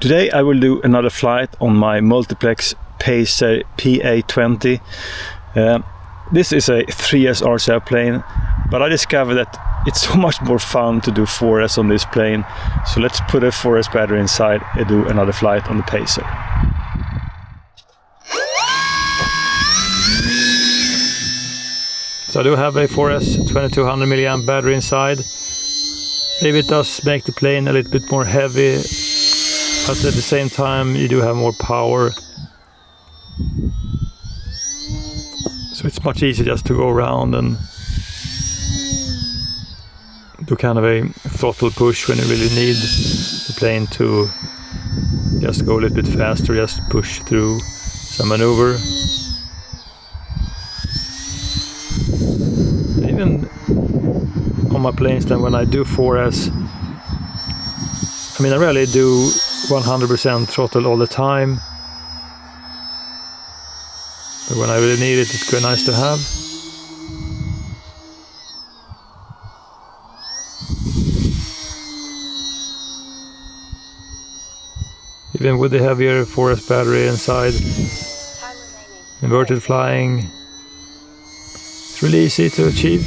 Today I will do another flight on my Multiplex Pacer PA-20. This is a 3S RC airplane, but I discovered that it's so much more fun to do 4S on this plane. So let's put a 4S battery inside and do another flight on the Pacer. So I do have a 4S 2200 mAh battery inside. Maybe it does make the plane a little bit more heavy, but at the same time you do have more power. So it's much easier just to go around and do kind of a throttle push when you really need the plane to just go a little bit faster, just push through some maneuver. Even on my planes then when I do 4S, I mean I rarely do 100% throttle all the time, but when I really need it, it's quite nice to have. Even with the heavier 4S battery inside, inverted flying, it's really easy to achieve.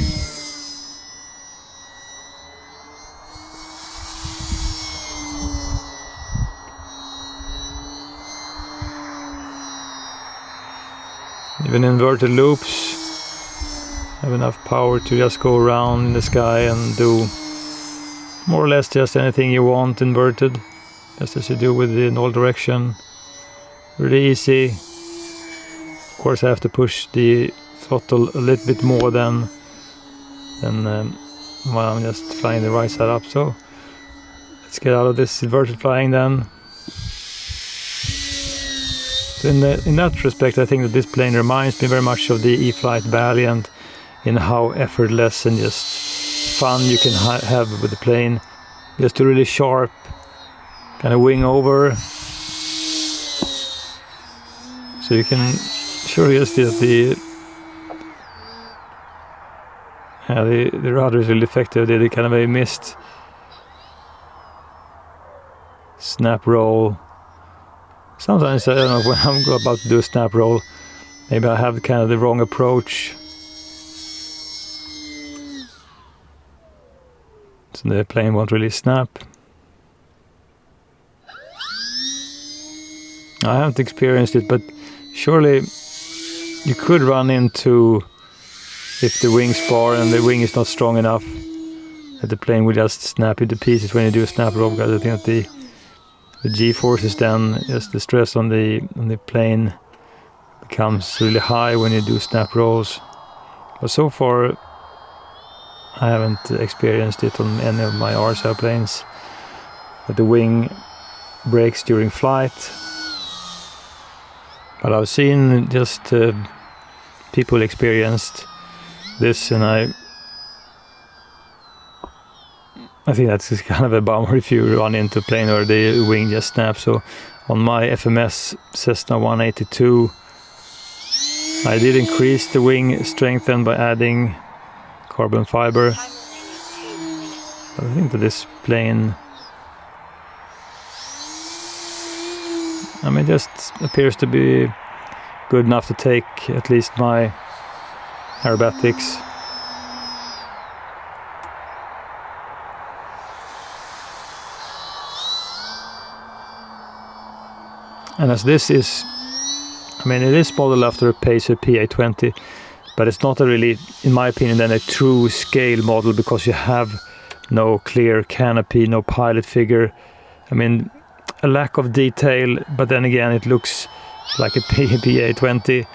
Even inverted loops have enough power to just go around in the sky and do more or less just anything you want inverted, just as you do with the in all direction. Really easy. Of course I have to push the throttle a little bit more than while I'm just flying the right side up. So let's get out of this inverted flying then. So in that respect, I think that this plane reminds me very much of the E-flite Valiant in how effortless and just fun you can have with the plane. Just a really sharp kind of wing over, so you can surely just get the rudder is really effective. They did kind of a missed snap roll. Sometimes I don't know when I'm about to do a snap roll, maybe I have kind of the wrong approach, so the plane won't really snap. I haven't experienced it, but surely you could run into, if the wing spar and the wing is not strong enough, that the plane will just snap into pieces when you do a snap roll, because I think that the G-forces then, just the stress on the plane becomes really high when you do snap rolls. But so far I haven't experienced it on any of my RC airplanes, that the wing breaks during flight. But I've seen just people experienced this, and I think that's kind of a bummer if you run into a plane where the wing just snaps. So on my FMS Cessna 182, I did increase the wing strength then by adding carbon fiber. But I think that this plane, I mean, just appears to be good enough to take at least my aerobatics. And as this is, I mean, it is modeled after a Pacer PA-20, but it's not a really, in my opinion, then a true scale model, because you have no clear canopy, no pilot figure. I mean, a lack of detail, but then again it looks like a PA-20,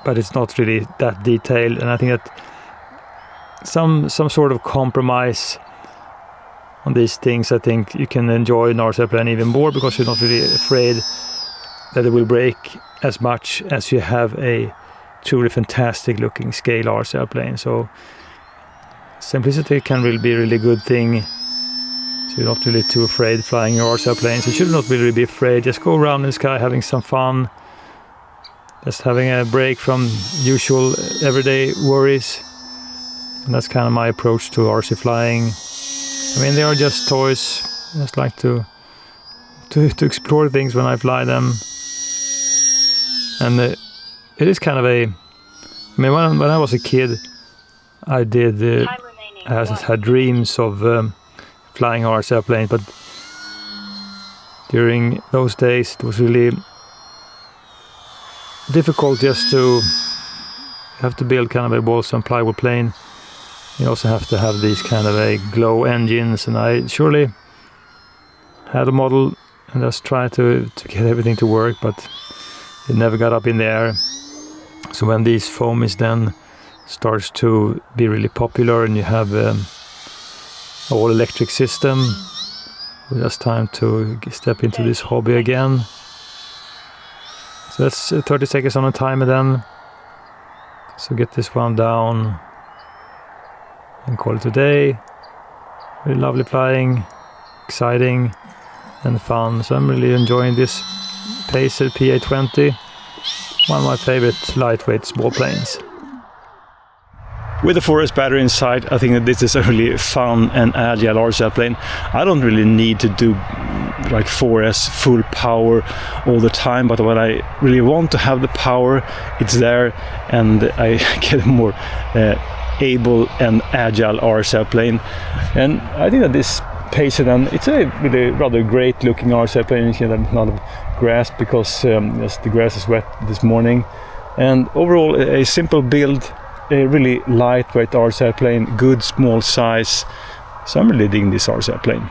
but it's not really that detailed. And I think that some sort of compromise on these things, I think you can enjoy an RC airplane even more, because you're not really afraid that it will break as much as you have a truly fantastic looking scale RC airplane. So simplicity can really be a really good thing. So you're not really too afraid flying your RC airplanes. You should not really be afraid. Just go around in the sky having some fun. Just having a break from usual everyday worries. And that's kind of my approach to RC flying. I mean, they are just toys. I just like to to explore things when I fly them. And it is kind of a... I mean, when I was a kid, I did... I had dreams of flying RC airplanes, but during those days it was really difficult just to... You have to build kind of a balsa and plywood plane. You also have to have these kind of a glow engines, and I surely had a model and just tried to get everything to work, but it never got up in the air. So when these foamies then starts to be really popular and you have all electric system, it's just time to step into this hobby again. So that's 30 seconds on a timer then. So get this one down and call it a day. Really lovely flying, exciting and fun. So I'm really enjoying this Pacer PA-20, one of my favorite lightweight small planes. With the 4S battery inside, I think that this is a really fun and agile RC airplane. I don't really need to do like 4S full power all the time, but when I really want to have the power, it's there, and I get a more able and agile RC airplane. And I think that this Pacer then, it's a really rather great looking RC airplane. You can have a lot of grass because yes, the grass is wet this morning. And overall a simple build, a really lightweight RC airplane, good small size. So I'm really digging this RC airplane.